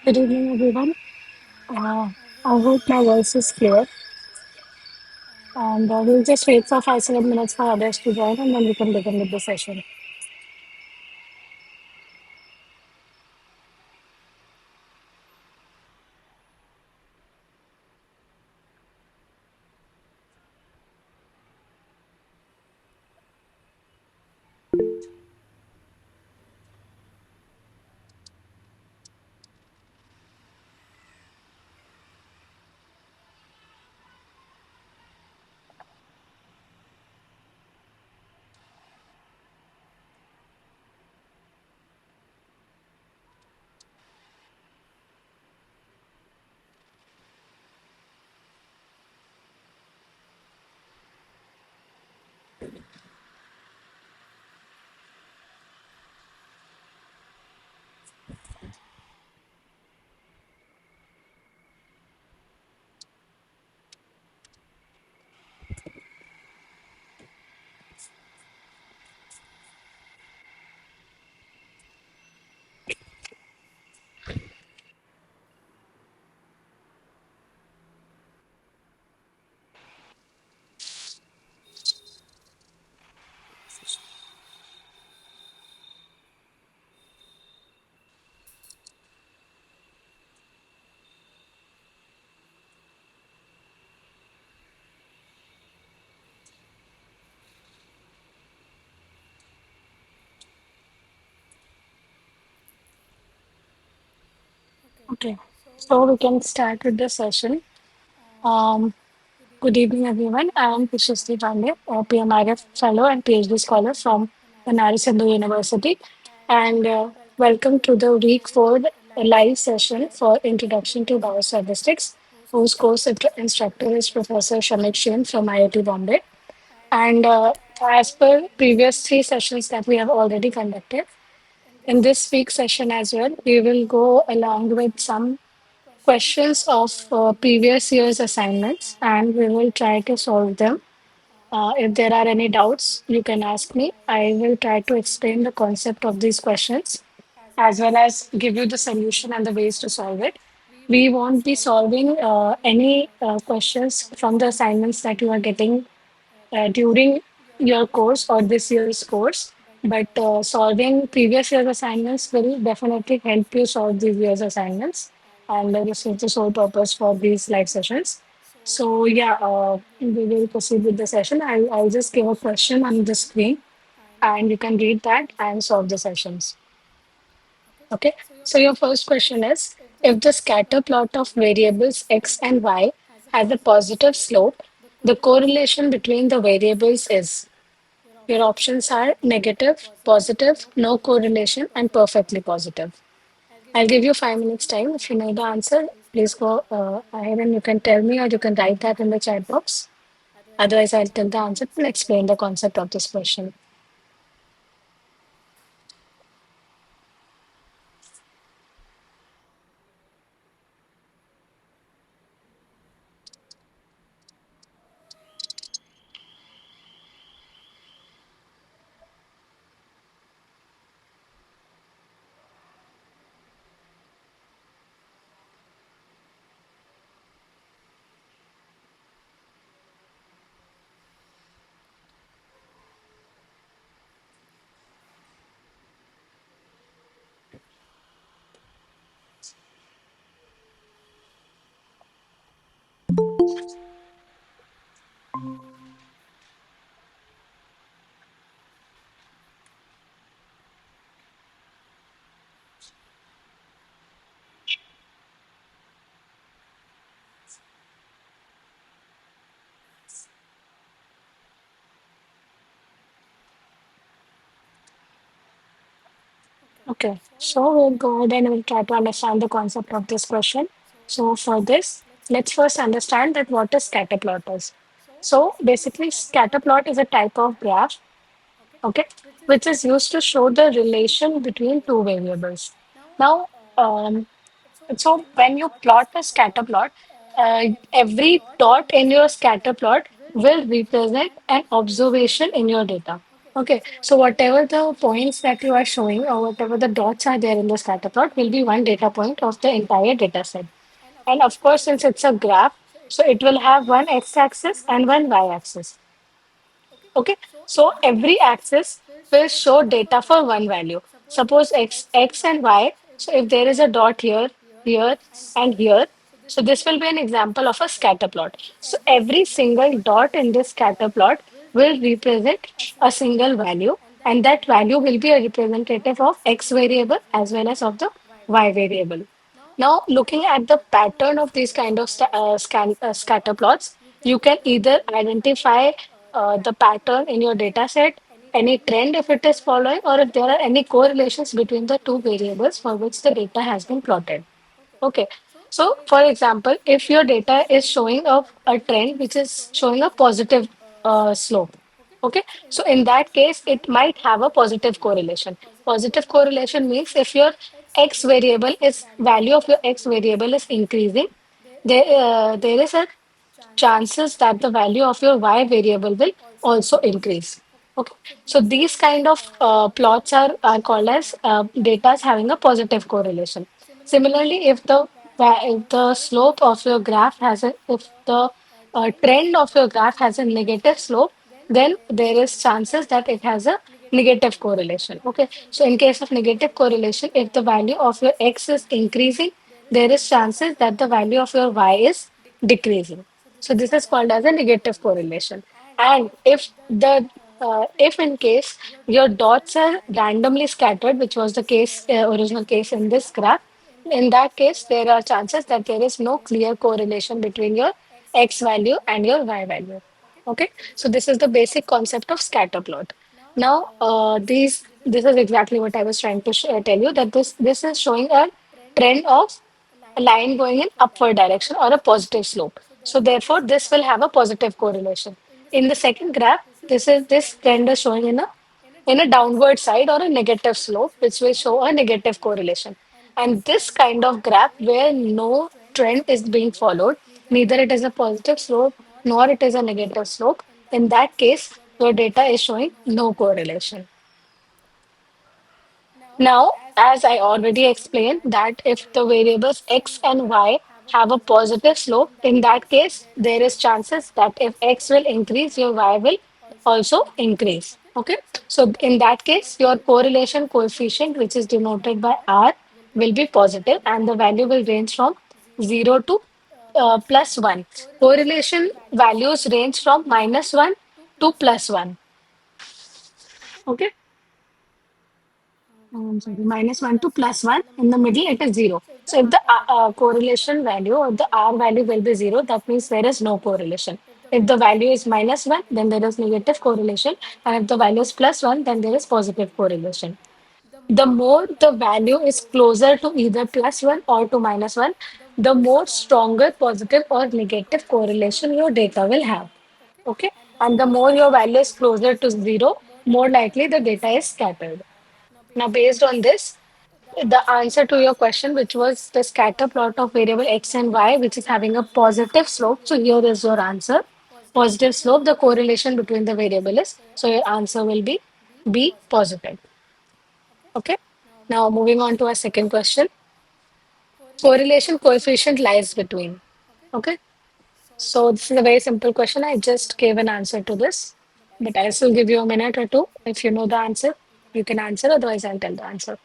Good evening, everyone. Uh, I hope my voice is clear. And we'll just wait for 5 7 minutes for others to join, and then we can begin with the session. Okay, so we can start with the session. Um, Good evening, everyone. I am Krishna Pandey, a PMRF Fellow and PhD Scholar from Banaras Hindu University. And welcome to the Week 4 live session for Introduction to Biostatistics, whose course instructor is Professor Shamik Shin from IIT Bombay. And as per previous three sessions that we have already conducted, in this week's session as well, we will go along with some questions of previous year's assignments and we will try to solve them. If there are any doubts, you can ask me. I will try to explain the concept of these questions as well as give you the solution and the ways to solve it. We won't be solving any questions from the assignments that you are getting during your course or this year's course. But solving previous year's assignments will definitely help you solve these year's assignments. And this is the sole purpose for these live sessions. So, yeah, we will proceed with the session. I'll just give a question on the screen and you can read that and solve the sessions. Okay. So, your first question is if the scatter plot of variables x and y has a positive slope, the correlation between the variables is your options are negative, positive, no correlation, and perfectly positive. I'll give you 5 minutes time. If you know the answer, please go ahead and you can tell me or you can write that in the chat box. Otherwise, I'll tell the answer and explain the concept of this question. Okay, so we'll go ahead and we'll try to understand the concept of this question. So for this, let's first understand that what is scatter plot is. So basically, scatter plot is a type of graph, okay, which is used to show the relation between two variables. Now, so when you plot a scatter plot, every dot in your scatter plot will represent an observation in your data. Okay, so whatever the points that you are showing or whatever the dots are there in the scatter plot will be one data point of the entire data set. And of course, since it's a graph, so it will have one x-axis and one y-axis. Okay, so every axis will show data for one value. Suppose x and y. So if there is a dot here, here, and here, so this will be an example of a scatter plot. So every single dot in this scatter plot will represent a single value, and that value will be a representative of x variable as well as of the y variable. Now, looking at the pattern of these kind of scatter plots, you can either identify the pattern in your data set, any trend if it is following, or if there are any correlations between the two variables for which the data has been plotted. Okay. So, for example, if your data is showing a trend which is showing a positive slope, okay. So, in that case, it might have a positive correlation. Positive correlation means if your x variable is value of your x variable is increasing, there is a chances that the value of your y variable will also increase. Okay, so these kind of plots are called as data having a positive correlation. Similarly, if the slope of your graph has a if the trend of your graph has a negative slope, then there is chances that it has a negative correlation. Okay, so in case of negative correlation, if the value of your x is increasing, there is chances that the value of your y is decreasing. So this is called as a negative correlation. And if in case your dots are randomly scattered, which was the case original case in this graph, in that case there are chances that there is no clear correlation between your x value and your y value. Okay, so this is the basic concept of scatter plot. Now, these this is exactly what I was trying to tell you that this is showing a trend of a line going in upward direction or a positive slope. So therefore, this will have a positive correlation. In the second graph, this trend is showing in a downward side or a negative slope, which will show a negative correlation. And this kind of graph where no trend is being followed, neither it is a positive slope nor it is a negative slope. In that case, your data is showing no correlation. Now, as I already explained, that if the variables x and y have a positive slope, in that case, there is chances that if x will increase, your y will also increase. Okay, so in that case, your correlation coefficient, which is denoted by r, will be positive, and the value will range from 0 to plus 1. Correlation values range from -1 to +1. Okay. Sorry, -1 to +1. In the middle, it is 0. So if the correlation value or the R value will be 0, that means there is no correlation. If the value is -1, then there is negative correlation. And if the value is +1, then there is positive correlation. The more the value is closer to either +1 or to -1, the more stronger positive or negative correlation your data will have. Okay. And the more your value is closer to 0, more likely the data is scattered. Now, based on this, the answer to your question, which was the scatter plot of variable x and y, which is having a positive slope. So here is your answer. Positive slope, the correlation between the variable is. So your answer will be B, positive. Okay. Now moving on to our second question. Correlation coefficient lies between. Okay. So this is a very simple question. I just gave an answer to this, but I'll still give you a minute or two. If you know the answer, you can answer. Otherwise, I'll tell the answer.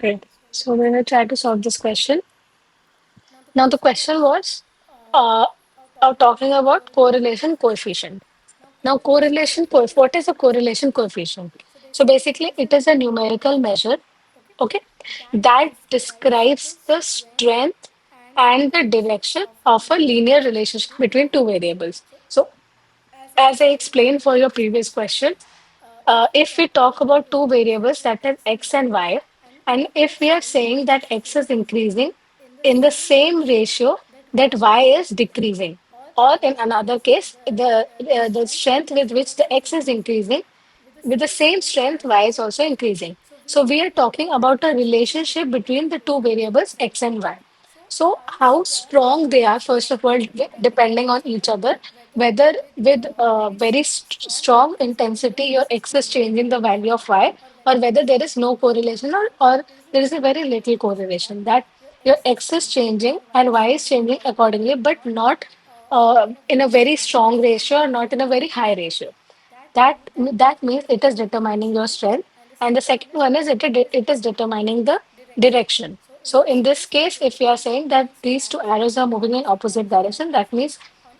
Great. So we will try to solve this question. Now the question was uh, talking about correlation coefficient. Now what is a correlation coefficient? So basically it is a numerical measure, okay, that describes the strength and the direction of a linear relationship between two variables. So as I explained for your previous question, if we talk about two variables that is x and y, and if we are saying that x is increasing in the same ratio that y is decreasing, or in another case, the strength with which the x is increasing with the same strength, y is also increasing. So we are talking about a relationship between the two variables x and y. So how strong they are, first of all, depending on each other, whether with very strong intensity your x is changing the value of y, or whether there is no correlation, or there is a very little correlation that your x is changing and y is changing accordingly, but not in a very strong ratio or not in a very high ratio. That means it is determining your strength, and the second one is it is determining the direction. So in this case, if we are saying that these two arrows are moving in opposite direction, that means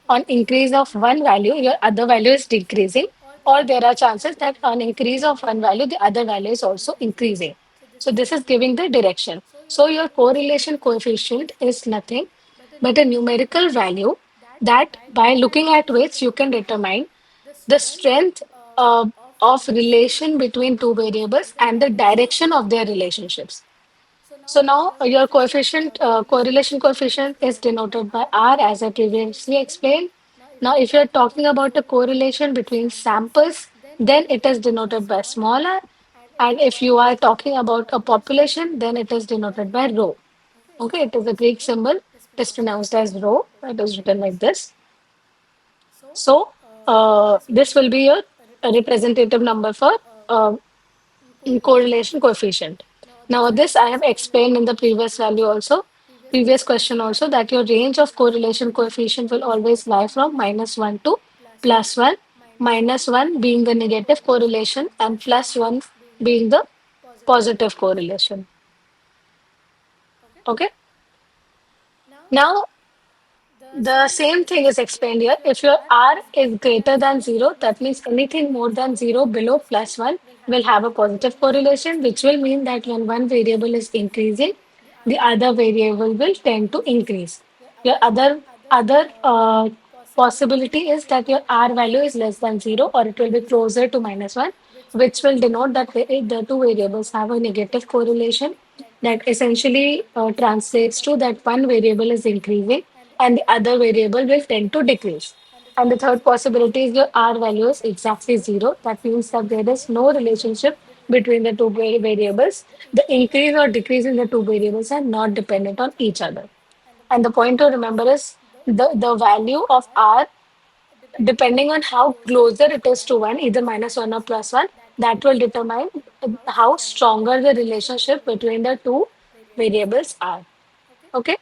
on increase of one value your other value is decreasing, or there are chances that on increase of one value the other value is also increasing. So this is giving the direction. So your correlation coefficient is nothing but a numerical value that by looking at which you can determine the strength uh, of relation between two variables and the direction of their relationships. So now your correlation coefficient is denoted by R as I previously explained. Now, if you're talking about a correlation between samples, then it is denoted by small r. And if you are talking about a population, then it is denoted by rho. Okay, it is a Greek symbol. It is pronounced as rho. It is written like this. So this will be your representative number for uh, correlation coefficient. Now this I have explained in the previous value also, previous question also, that your range of correlation coefficient will always lie from -1 to +1, -1 being the negative correlation and +1 being the positive correlation. Okay. Now the same thing is explained here. If your R is greater than zero, that means anything more than zero below +1 will have a positive correlation, which will mean that when one variable is increasing, the other variable will tend to increase. Your other possibility is that your R value is less than zero, or it will be closer to -1, which will denote that the two variables have a negative correlation. That essentially translates to that one variable is increasing and the other variable will tend to decrease. And the third possibility is your R value is exactly zero. That means that there is no relationship between the two variables. The increase or decrease in the two variables are not dependent on each other. And the point to remember is the value of R, depending on how closer it is to one, either -1 or +1, that will determine how stronger the relationship between the two variables are. Okay.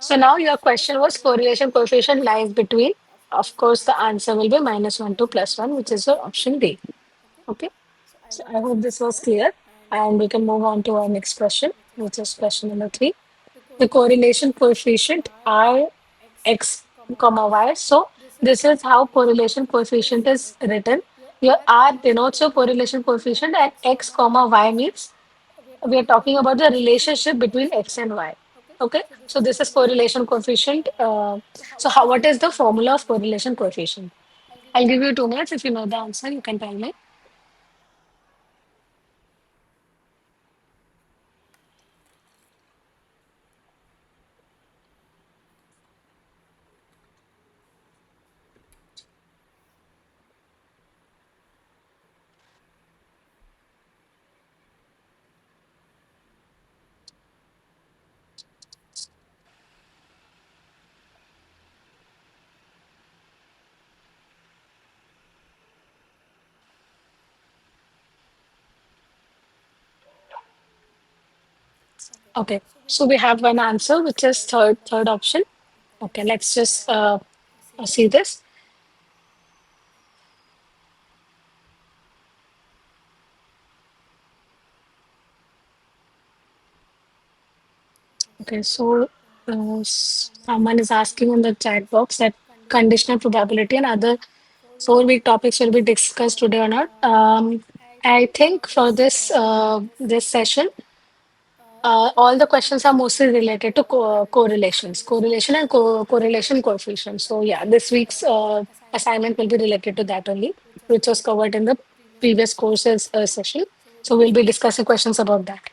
So now your question was correlation coefficient lies between. Of course, the answer will be -1 to +1, which is your option D. Okay. So I hope this was clear. And we can move on to our next question, which is question number 3. The correlation coefficient R x comma y. So this is how correlation coefficient is written. Your R denotes your correlation coefficient and x comma y means we are talking about the relationship between x and y. Okay, so this is correlation coefficient. So how what is the formula of correlation coefficient? I'll give you 2 minutes. If you know the answer, you can tell me. Okay, so we have one answer, which is third option. Okay, let's just see this. Okay, so someone is asking in the chat box that conditional probability and other 4 week topics will be discussed today or not. I think for this session, all the questions are mostly related to correlations, correlation and correlation coefficients. So yeah, this week's assignment will be related to that only, which was covered in the previous courses session. So we'll be discussing questions about that.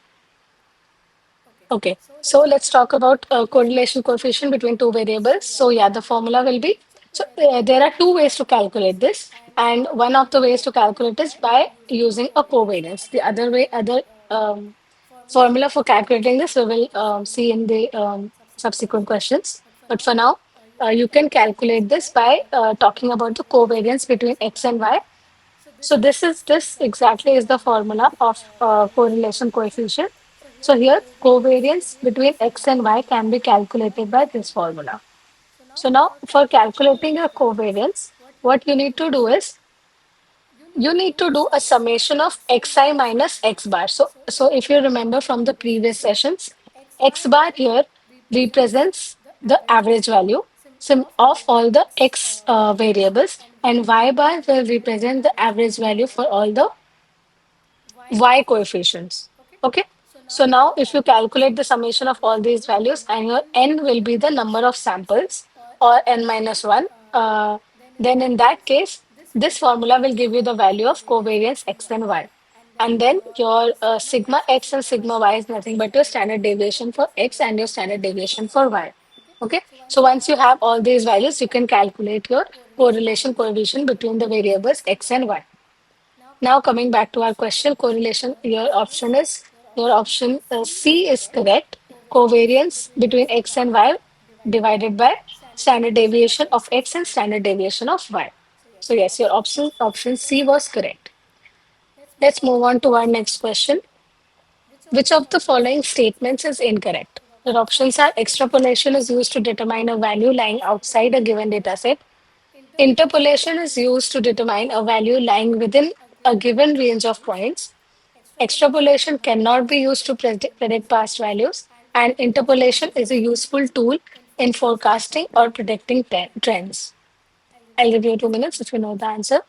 Okay, so let's talk about correlation coefficient between two variables. So yeah, the formula will be, there are two ways to calculate this, and one of the ways to calculate is by using a covariance. The other formula for calculating this we will see in the subsequent questions. But for now, you can calculate this by talking about the covariance between x and y. So this exactly is the formula of correlation coefficient. So here covariance between x and y can be calculated by this formula. So now for calculating a covariance, what you need to do is you need to do a summation of xi minus x bar. So if you remember from the previous sessions, x bar here represents the average value of all the x variables, and y bar will represent the average value for all the y coefficients. Okay. So now if you calculate the summation of all these values and your n will be the number of samples or n minus 1, then in that case, this formula will give you the value of covariance x and y. And then your sigma x and sigma y is nothing but your standard deviation for x and your standard deviation for y. Okay. So once you have all these values, you can calculate your correlation coefficient between the variables x and y. Now coming back to our question, correlation, your option C is correct. Covariance between x and y divided by standard deviation of x and standard deviation of y. So yes, your option C was correct. Let's move on to our next question. Which of the following statements is incorrect? Your options are extrapolation is used to determine a value lying outside a given data set. Interpolation is used to determine a value lying within a given range of points. Extrapolation cannot be used to predict past values, and interpolation is a useful tool in forecasting or predicting trends. I'll give you 2 minutes if you know the answer.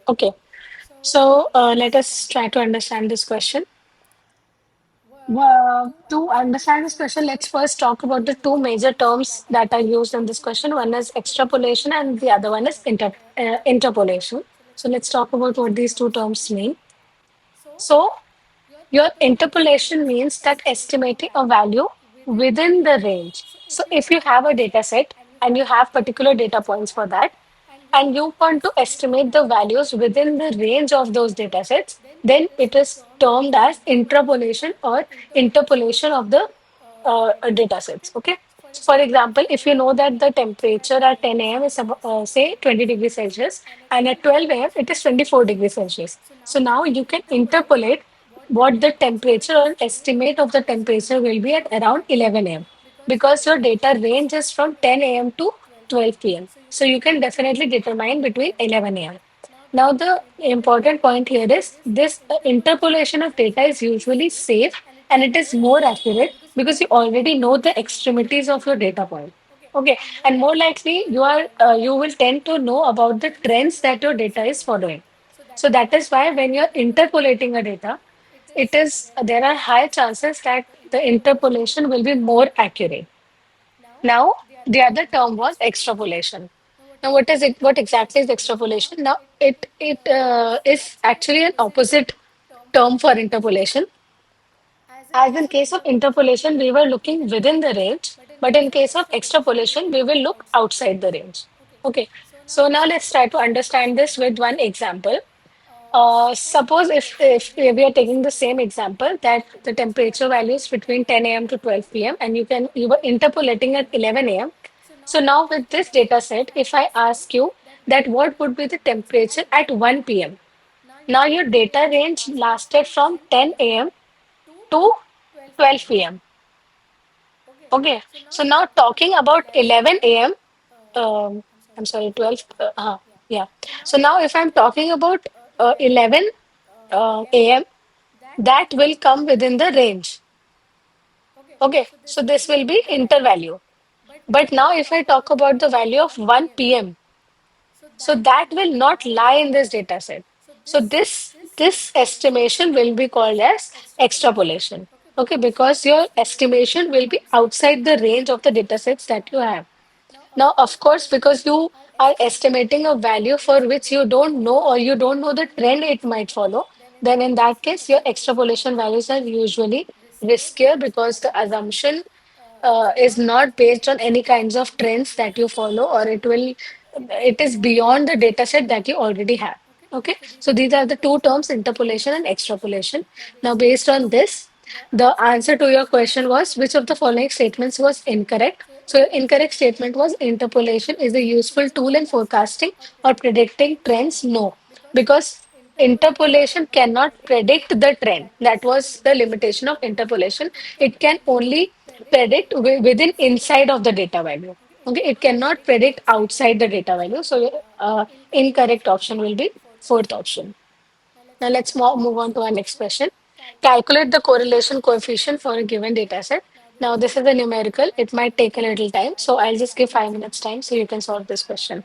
Okay, so let us try to understand this question. To understand this question, let's first talk about the two major terms that are used in this question. One is extrapolation, and the other one is interpolation. So let's talk about what these two terms mean. So your interpolation means that estimating a value within the range. So if you have a data set and you have particular data points for that, and you want to estimate the values within the range of those data sets, then it is termed as interpolation or interpolation of the data sets. Okay. So for example, if you know that the temperature at 10 a.m. is say 20 degrees Celsius, and at 12 a.m. it is 24 degrees Celsius. So now you can interpolate what the temperature or estimate of the temperature will be at around 11 a.m. because your data range is from 10 a.m. to 12 p.m. So you can definitely determine between 11 a.m. Now, the important point here is this interpolation of data is usually safe and it is more accurate because you already know the extremities of your data point. Okay, and more likely you will tend to know about the trends that your data is following. So that is why when you're interpolating a data, it is there are high chances that the interpolation will be more accurate. Now, the other term was extrapolation. Now, what is it? What exactly is extrapolation? Now, it is actually an opposite term for interpolation. As in case of interpolation, we were looking within the range, but in case of extrapolation, we will look outside the range. Okay, so now let's try to understand this with one example. Suppose if we are taking the same example that the temperature value is between 10 a.m. to 12 p.m. and you were interpolating at 11 a.m. So now with this data set, if I ask you that what would be the temperature at 1 p.m. Now your data range lasted from 10 a.m. to 12 p.m. Okay, so now talking about 11 a.m. I'm sorry, 12. Yeah. So now if I'm talking about 11 a.m., that will come within the range. Okay, so this will be intervalue. But now if I talk about the value of 1 p.m., so that will not lie in this data set. So this estimation will be called as extrapolation. Okay, because your estimation will be outside the range of the data sets that you have. Now, of course, because you are estimating a value for which you don't know or you don't know the trend it might follow, then in that case, your extrapolation values are usually riskier because the assumption is not based on any kinds of trends that you follow, or it is beyond the data set that you already have. Okay, so these are the two terms, interpolation and extrapolation. Now, based on this, the answer to your question was which of the following statements was incorrect. So, your incorrect statement was interpolation is a useful tool in forecasting or predicting trends. No, because interpolation cannot predict the trend. That was the limitation of interpolation. It can only predict within inside of the data value. Okay, it cannot predict outside the data value. So, your incorrect option will be fourth option. Now let's move on to our next question. Calculate the correlation coefficient for a given data set. Now this is a numerical. It might take a little time. So I'll just give 5 minutes time so you can solve this question.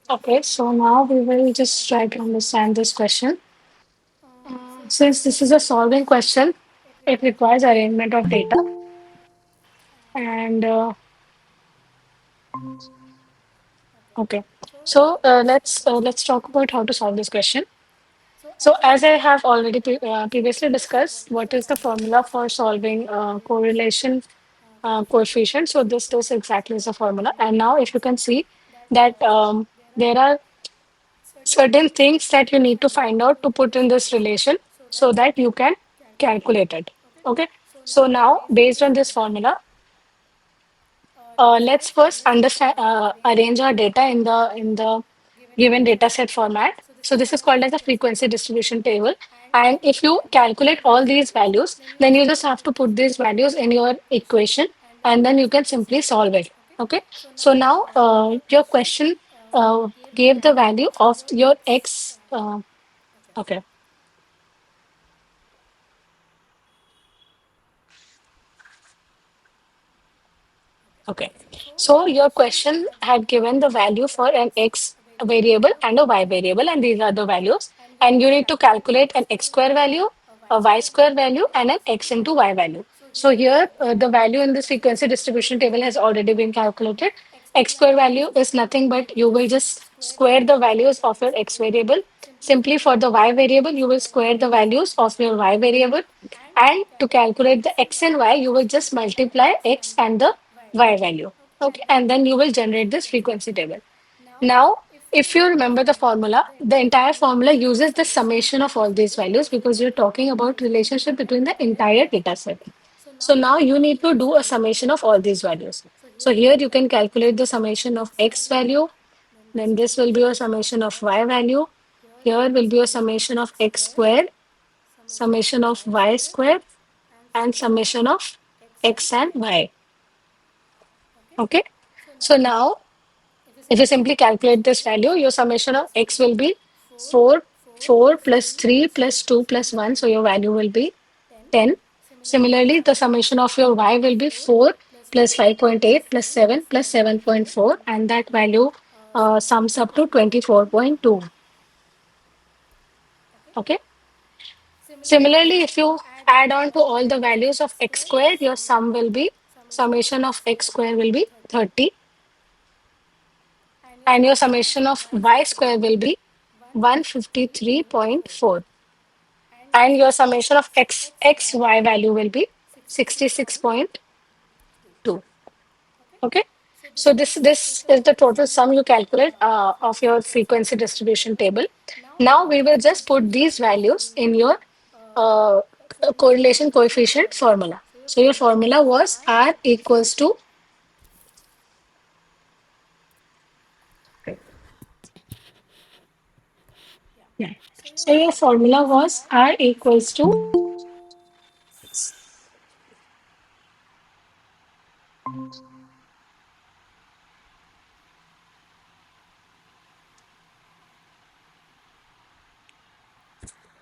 Okay, so now we will just try to understand this question. Since this is a solving question, it requires arrangement of data. And okay, so let's talk about how to solve this question. So as I have already previously discussed, what is the formula for solving correlation coefficient? So this exactly is the formula. And now if you can see that there are certain things that you need to find out to put in this relation so that you can calculate it. Okay. So now based on this formula, let's first understand arrange our data in the given data set format. So this is called as a frequency distribution table. And if you calculate all these values, then you just have to put these values in your equation and then you can simply solve it. Okay. So now your question gave the value of your x. Okay. Okay. So your question had given the value for an x variable and a y variable, and these are the values. And you need to calculate an x square value, a y square value, and an x into y value. So here, the value in this frequency distribution table has already been calculated. X square value is nothing but you will just square the values of your x variable. Simply for the y variable, you will square the values of your y variable. And to calculate the x and y, you will just multiply x and the y value. Okay, and then you will generate this frequency table. Now, if you remember the formula, the entire formula uses the summation of all these values because you're talking about relationship between the entire data set. So now you need to do a summation of all these values. So here you can calculate the summation of x value, then this will be a summation of y value. Here will be a summation of x square, summation of y square, and summation of x and y. Okay. So now, if you simply calculate this value, your summation of x will be 4, 4 plus 3 plus 2 plus 1. So your value will be 10. Similarly, the summation of your y will be 4 plus 5.8 plus 7 plus 7.4. And that value sums up to 24.2. Okay. Similarly, if you add on to all the values of x squared, your sum will be summation of x square will be 30 and your summation of y square will be 153.4 and your summation of xy value will be 66.2. Okay, so this is the total sum you calculate of your frequency distribution table. Now we will just put these values in your uh, correlation coefficient formula. So your formula was r equals to, yeah, so your formula was r equals to,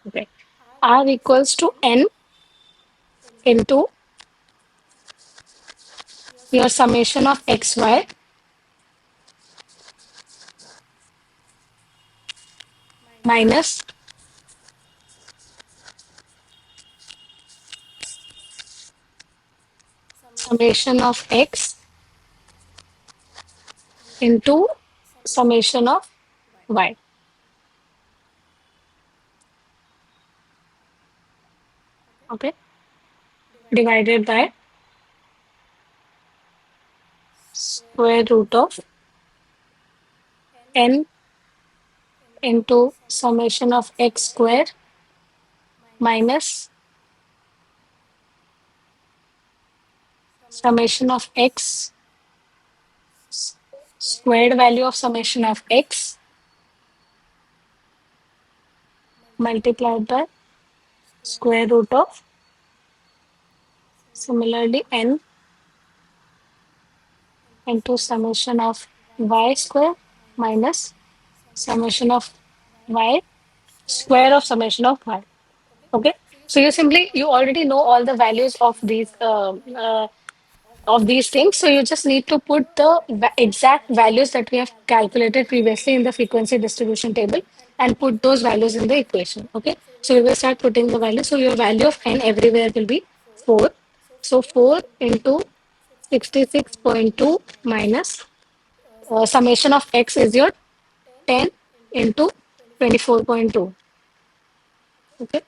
okay, r equals to n into your summation of xy minus summation of x into summation of y. Okay, divided by square root of n into summation of x square minus summation of x squared value of summation of x multiplied by square root of similarly n into summation of y square minus summation of y square of summation of y. Okay, so you already know all the values of these of these things. So you just need to put the exact values that we have calculated previously in the frequency distribution table and put those values in the equation. Okay. So we will start putting the value. So your value of n everywhere will be 4. So 4 into 66.2 minus summation of x is your 10 into 24.2. Okay.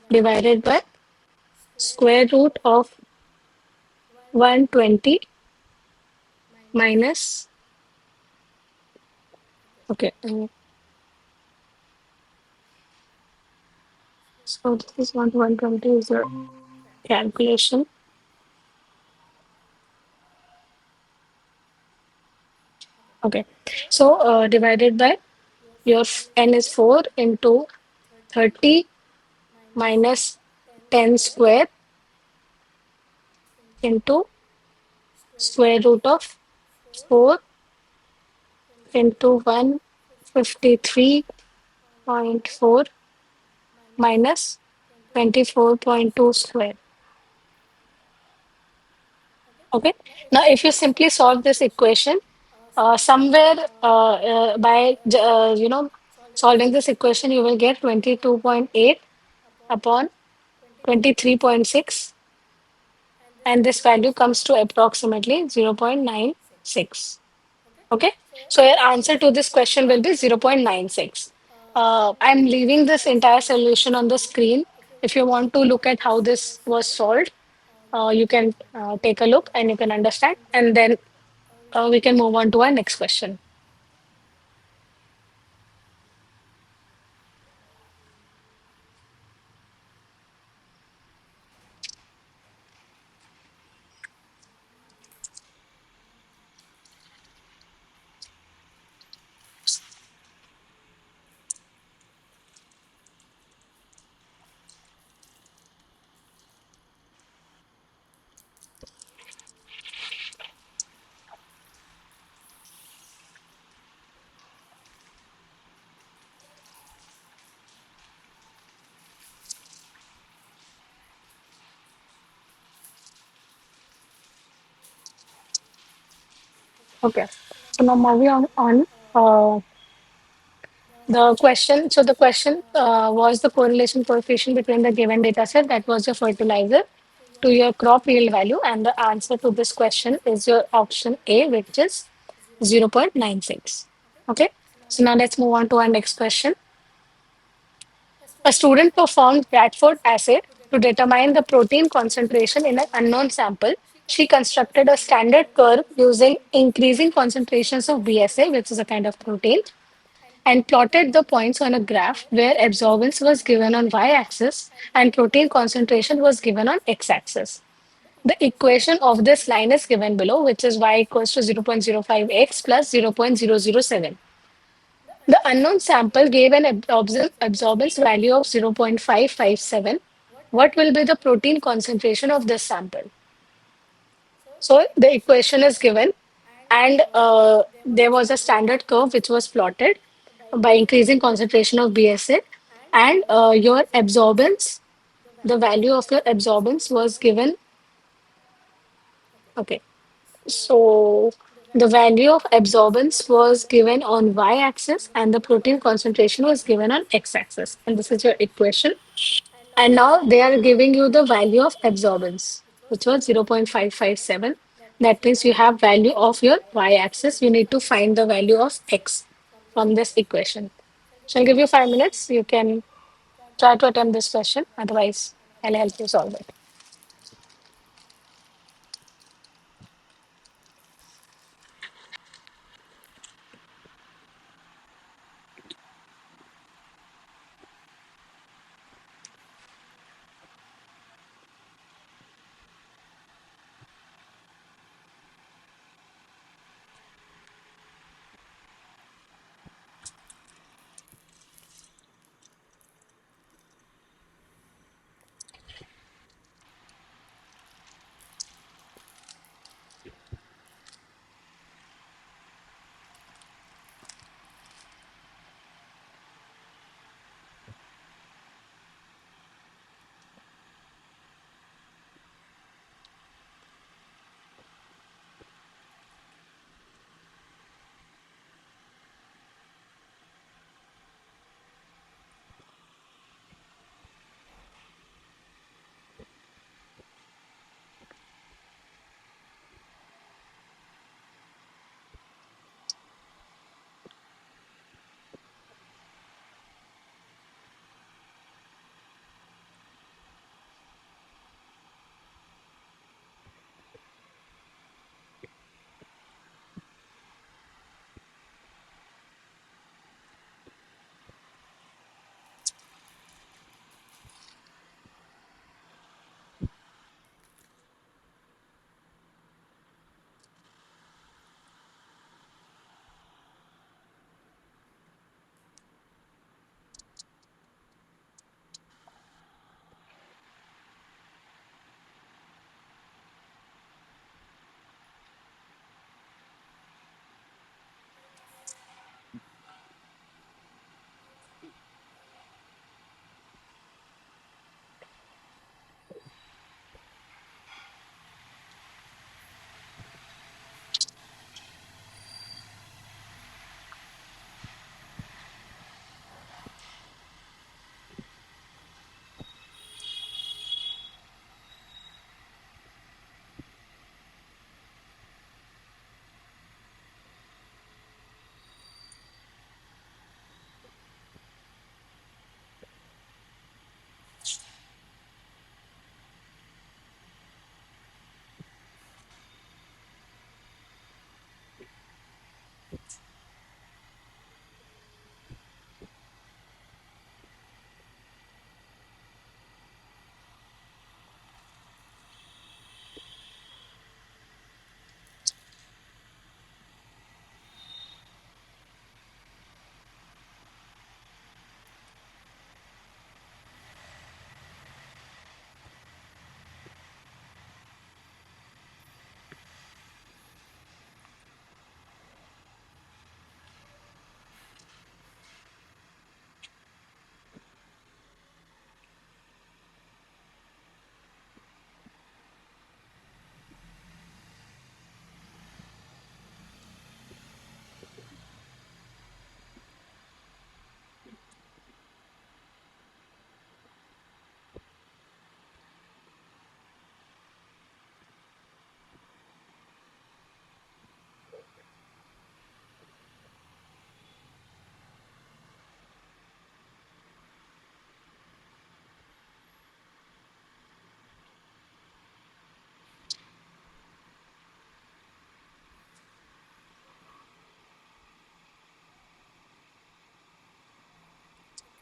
Divided by square root of 120 minus, okay, so this is 120 is your calculation. Okay, so divided by your n is 4 into 30 minus 10 square into square root of 4 into 153.4 minus 24.2 square. Okay. Now, if you simply solve this equation, somewhere by solving this equation, you will get 22.8 upon 23.6, and this value comes to approximately 0.96. Okay. So your answer to this question will be 0.96. I'm leaving this entire solution on the screen. If you want to look at how this was solved, you can take a look and you can understand, and then we can move on to our next question. Okay. So now moving on the question. So the question was the correlation coefficient between the given data set, that was your fertilizer, to your crop yield value, and the answer to this question is your option A, which is 0.96. Okay. So now let's move on to our next question. A student performed Bradford assay to determine the protein concentration in an unknown sample. She constructed a standard curve using increasing concentrations of BSA, which is a kind of protein, and plotted the points on a graph where absorbance was given on y-axis and protein concentration was given on x-axis. The equation of this line is given below, which is y equals to 0.05x plus 0.007. The unknown sample gave an absorbance value of 0.557. What will be the protein concentration of this sample? So the equation is given, and there was a standard curve which was plotted by increasing concentration of BSA, and your absorbance, the value of your absorbance was given. Okay, so the value of absorbance was given on y-axis, and the protein concentration was given on x-axis, and this is your equation. And now they are giving you the value of absorbance, which was 0.557. That means you have value of your y-axis. You need to find the value of x from this equation. So I'll give you 5 minutes. You can try to attempt this question. Otherwise, I'll help you solve it.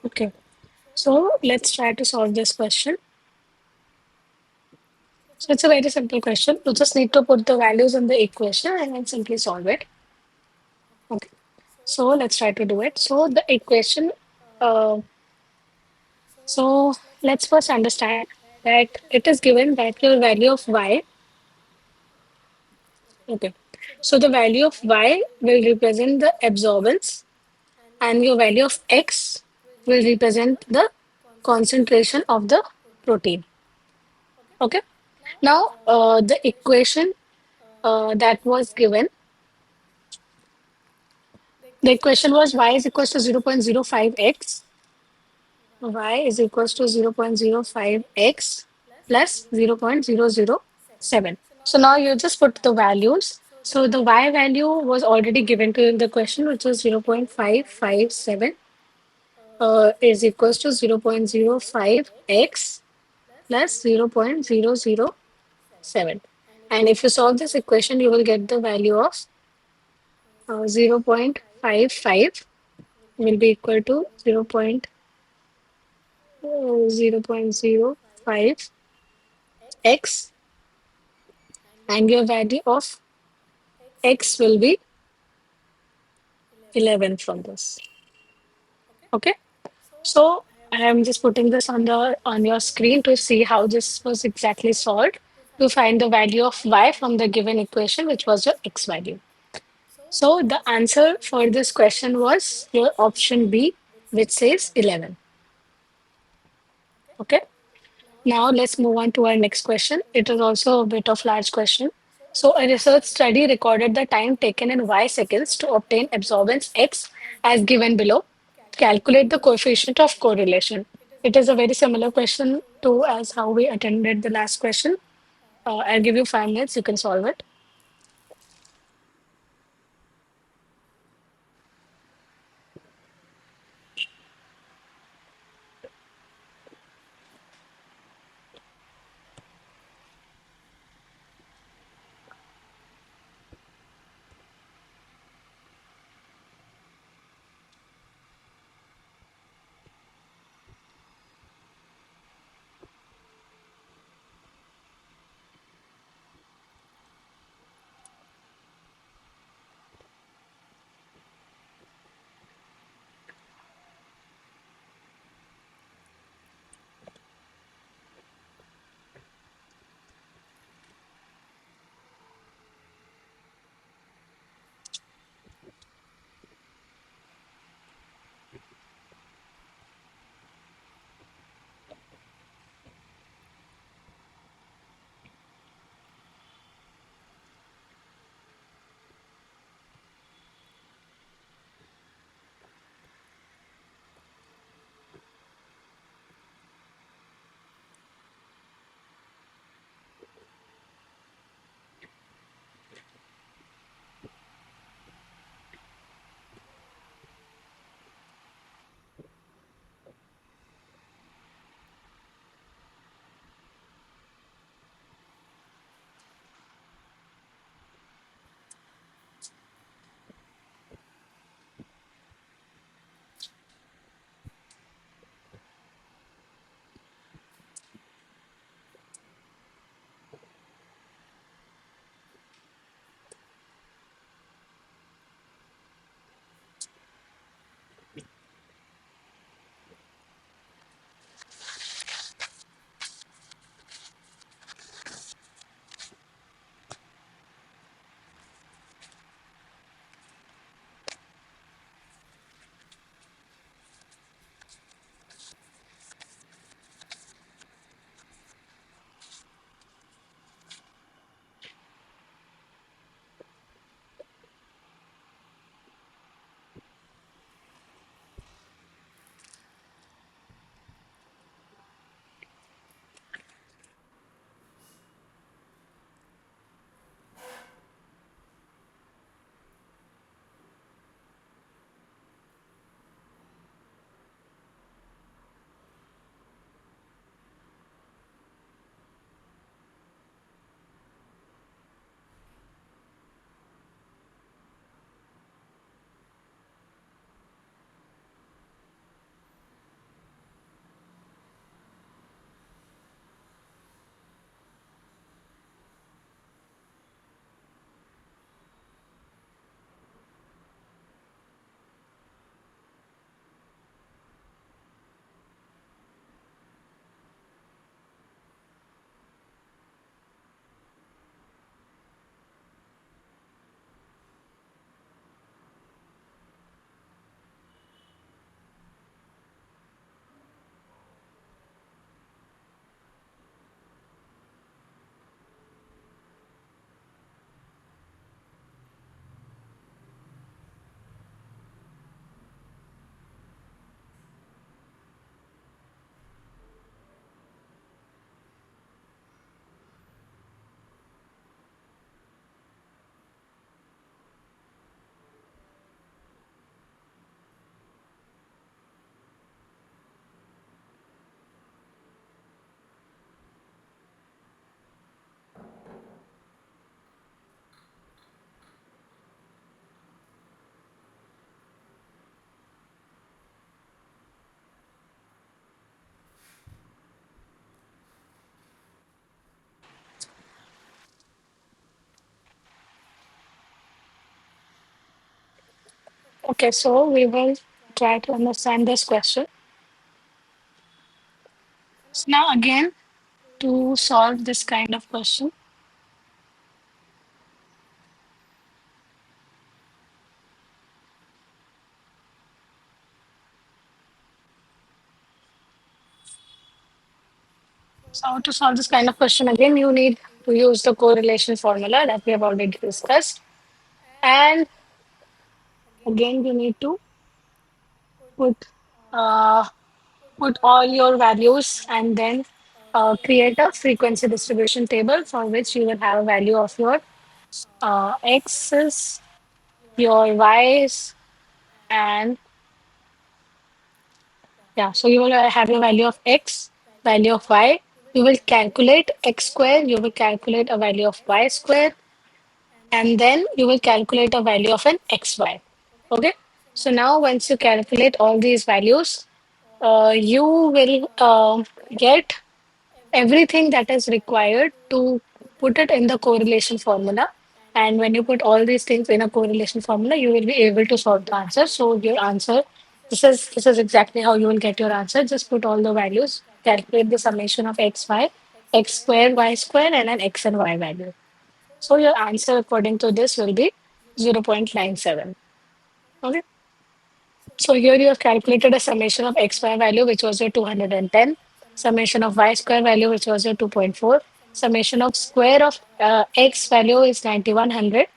Okay. So let's try to solve this question. So it's a very simple question. You just need to put the values in the equation and then simply solve it. Okay. So let's try to do it. So the equation, uh, so let's first understand that it is given that your value of y, okay. So the value of y will represent the absorbance and your value of x will represent the concentration of the protein. Okay. Now, the equation that was given, the equation was y is equals to 0.05x, y is equals to 0.05x plus 0.007. So now you just put the values. So the y value was already given to you in the question, which was 0.557 is equals to 0.05x plus 0.007. And if you solve this equation, you will get the value of 0.55 will be equal to 0.005x, and your value of x will be 11 from this. Okay. So I am just putting this on the on your screen to see how this was exactly solved to find the value of y from the given equation, which was your x value. So the answer for this question was your option B, which says 11. Okay. Now let's move on to our next question. It is also a bit of large question. So a research study recorded the time taken in y seconds to obtain absorbance x as given below. Calculate the coefficient of correlation. It is a very similar question to as how we attended the last question. I'll give you 5 minutes. You can solve it. Okay, so we will try to understand this question. So now again, to solve this kind of question, so to solve this kind of question again, you need to use the correlation formula that we have already discussed. And again, you need to put uh, put all your values and then create a frequency distribution table for which you will have a value of your x's, your y's, and yeah, so you will have your value of x, value of y. You will calculate x square, you will calculate a value of y square, and then you will calculate a value of an xy. Okay. So now once you calculate all these values, you will get everything that is required to put it in the correlation formula. And when you put all these things in a correlation formula, you will be able to solve the answer. So your answer, this is exactly how you will get your answer. Just put all the values, calculate the summation of x, y, x square, y square, and an x and y value. So your answer according to this will be 0.97. Okay. So here you have calculated a summation of xy value, which was your 210, summation of y square value, which was your 2.4, summation of square of x value is 9100,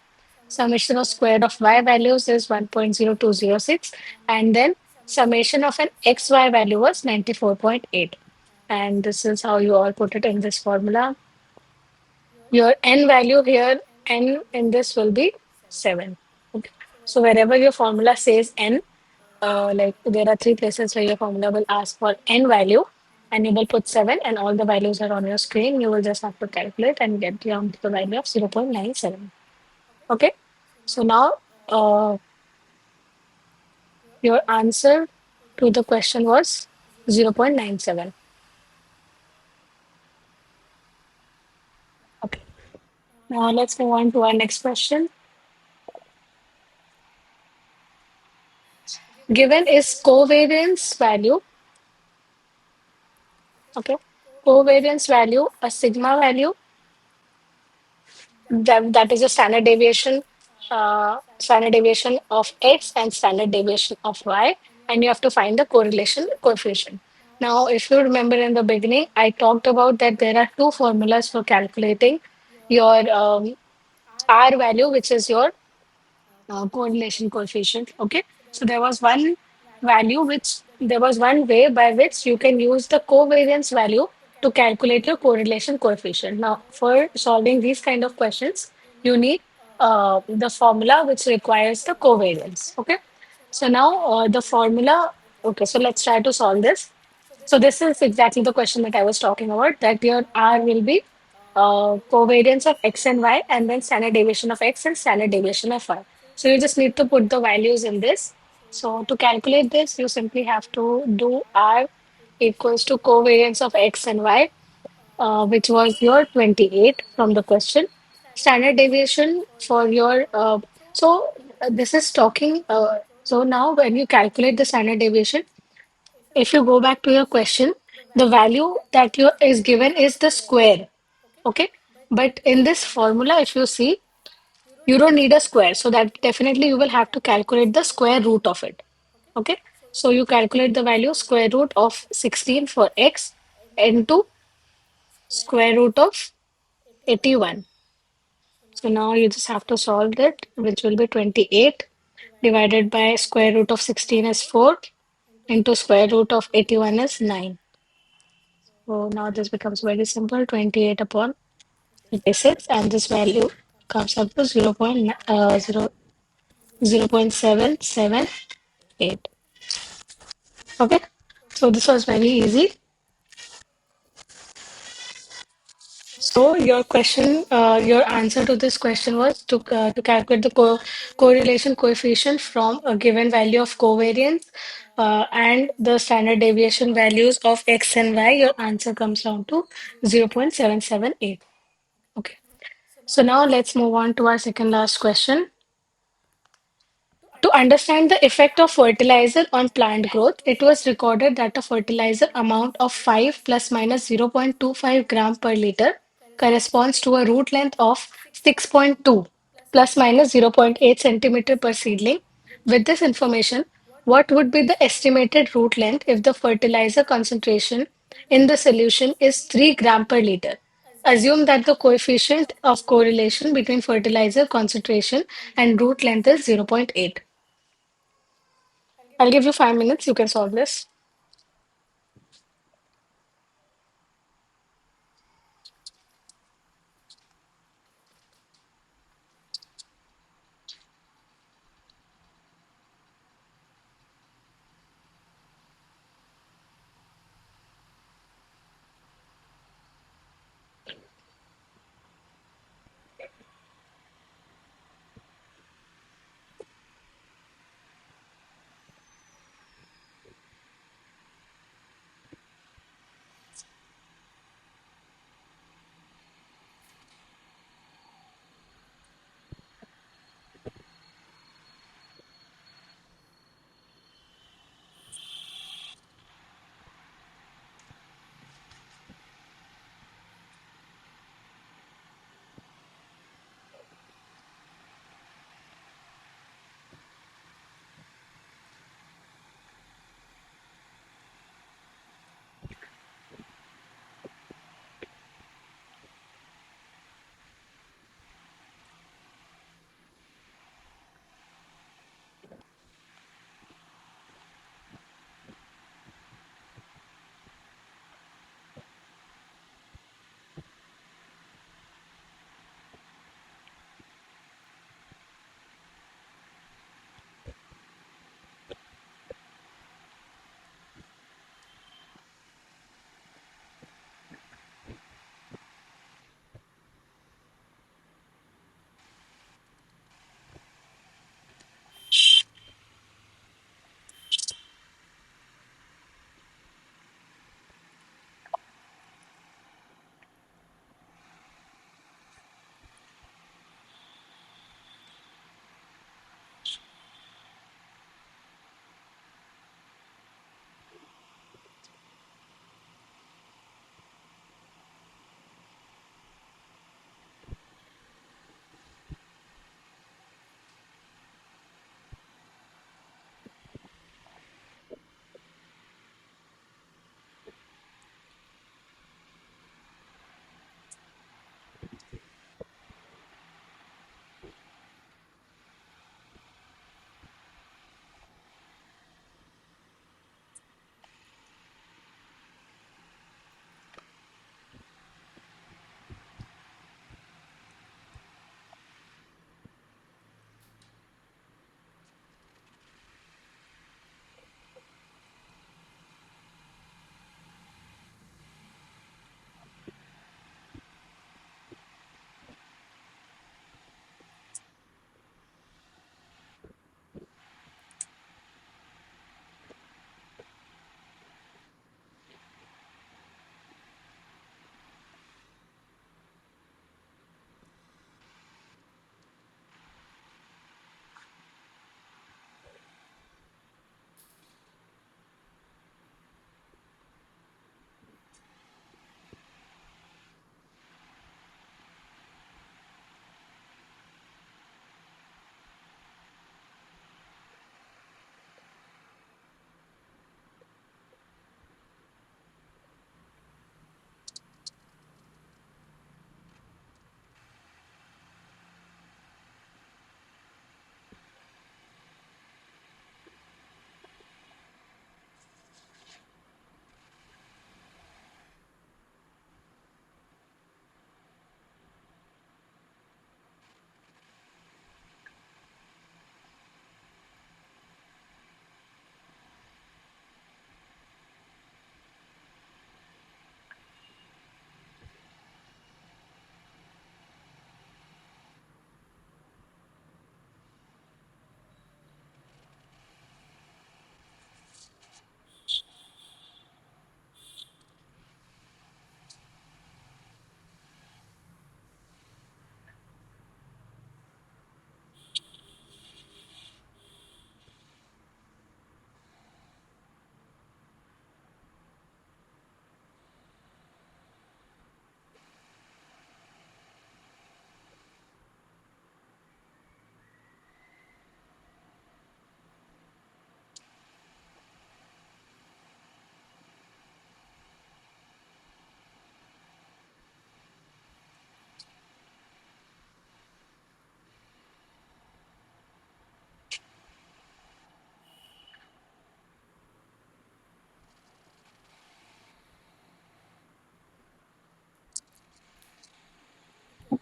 summation of square of y values is 1.0206, and then summation of an xy value was 94.8. And this is how you all put it in this formula. Your n value here, n in this will be 7. Okay. So wherever your formula says n, like there are three places where your formula will ask for n value, and you will put 7, and all the values are on your screen. You will just have to calculate and get the value of 0.97. Okay. So now your answer to the question was 0.97. Okay. Now let's move on to our next question. Given is covariance value. Okay. Covariance value, a sigma value, that is a standard deviation of x and standard deviation of y, and you have to find the correlation coefficient. Now, if you remember in the beginning, I talked about that there are two formulas for calculating your R value, which is your correlation coefficient. Okay, so there was one way by which you can use the covariance value to calculate your correlation coefficient. Now, for solving these kind of questions, you need the formula which requires the covariance. Okay, so now the formula. Okay, so let's try to solve this. So this is exactly the question that I was talking about, that your R will be covariance of x and y, and then standard deviation of x and standard deviation of y. So you just need to put the values in this. So to calculate this, you simply have to do R equals to covariance of x and y, which was your 28 from the question. Standard deviation for your, this is talking, so now when you calculate the standard deviation, if you go back to your question, the value that you is given is the square. Okay. But in this formula, if you see, you don't need a square. So that definitely you will have to calculate the square root of it. Okay. So you calculate the value square root of 16 for x into square root of 81. So now you just have to solve that, which will be 28 divided by square root of 16 is 4 into square root of 81 is 9. So now this becomes very simple, 28 upon 56, and this value comes up to 0.778. Okay, so this was very easy. So your question, your answer to this question was to calculate the correlation coefficient from a given value of covariance and the standard deviation values of x and y. Your answer comes down to 0.778. Okay. So now let's move on to our second last question. To understand the effect of fertilizer on plant growth, it was recorded that a fertilizer amount of 5 plus minus 0.25 gram per liter corresponds to a root length of 6.2 plus minus zero point 0.8 centimeter per seedling. With this information, what would be the estimated root length if the fertilizer concentration in the solution is 3 gram per liter? Assume that the coefficient of correlation between fertilizer concentration and root length is zero point 0.8. I'll give you 5 minutes. You can solve this.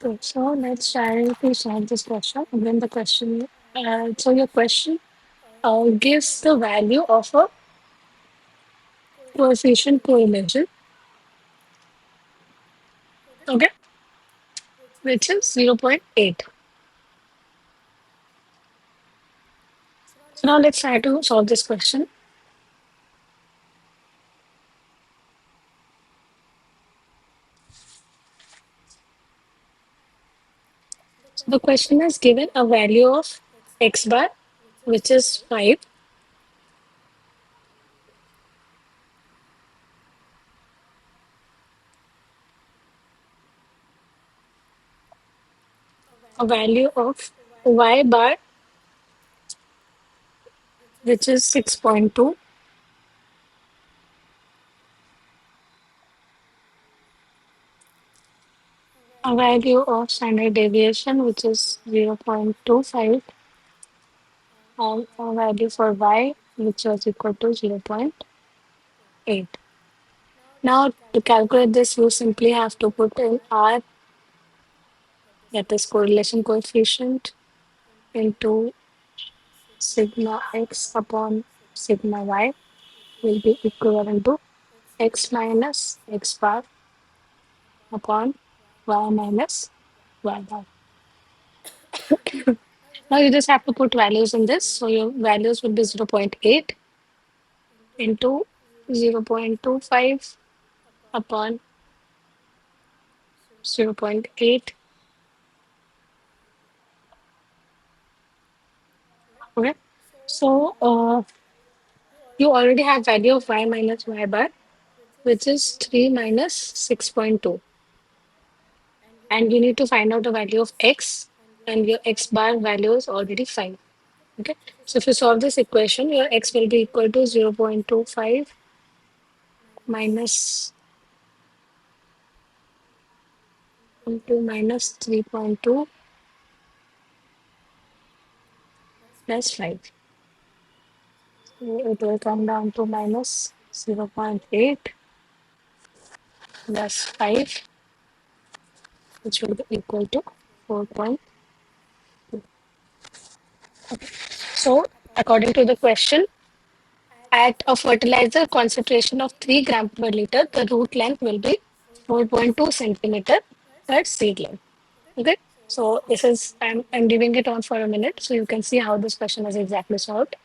Okay, so let's try to solve this question. Again, the question. So your question gives the value of a coefficient correlation. Okay, which is 0.8. So now let's try to solve this question. So the question is given a value of x bar, which is 5, a value of y bar, which is 6.2, a value of standard deviation, which is 0.25, and a value for y, which was equal to 0.8. Now, to calculate this, you simply have to put in r, that is correlation coefficient, into sigma x upon sigma y will be equivalent to x minus x bar upon y minus y bar. Now you just have to put values in this. So your values will be 0.8 into 0.25 upon 0.8. Okay. So you already have value of y minus y bar, which is 3 minus 6.2. And you need to find out the value of x, and your x bar value is already 5. Okay. So if you solve this equation, your x will be equal to 0.25 minus into minus 3.2 plus 5. So it will come down to minus 0.8 plus 5, which will be equal to 4.2. So, according to the question, at a fertilizer concentration of 3 gram per liter, the root length will be 4.2 centimeter per seedling. Okay. So this is I'm leaving it on for a minute so you can see how this question is exactly solved.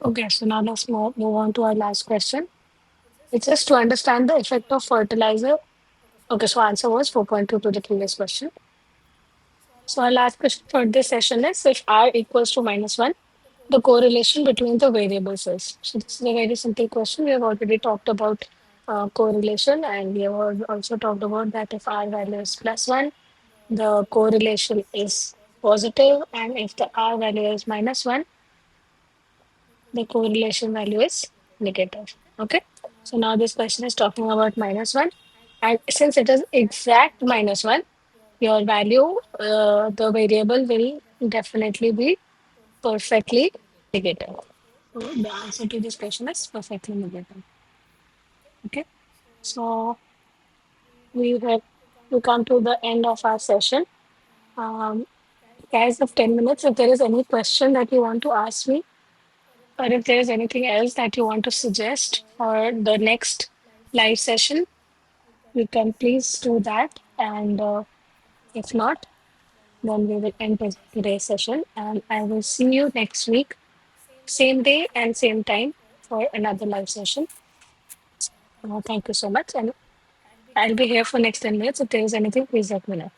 Okay, so now let's move on to our last question. It's just to understand the effect of fertilizer. Okay, so answer was 4.2 to the previous question. So our last question for this session is if R equals to minus 1, the correlation between the variables is. So this is a very simple question. We have already talked about correlation, and we have also talked about that if R value is plus 1, the correlation is positive, and if the R value is minus 1, the correlation value is negative. Okay. So now this question is talking about minus 1. And since it is exact minus 1, your value, the variable will definitely be perfectly negative. So the answer to this question is perfectly negative. Okay. So we have to come to the end of our session. Um, Guys, of 10 minutes, if there is any question that you want to ask me, or if there is anything else that you want to suggest for the next live session, you can please do that. And if not, then we will end today's session. And I will see you next week, same day and same time for another live session. Thank you so much. And I'll be here for next 10 minutes. If there is anything, please let me know.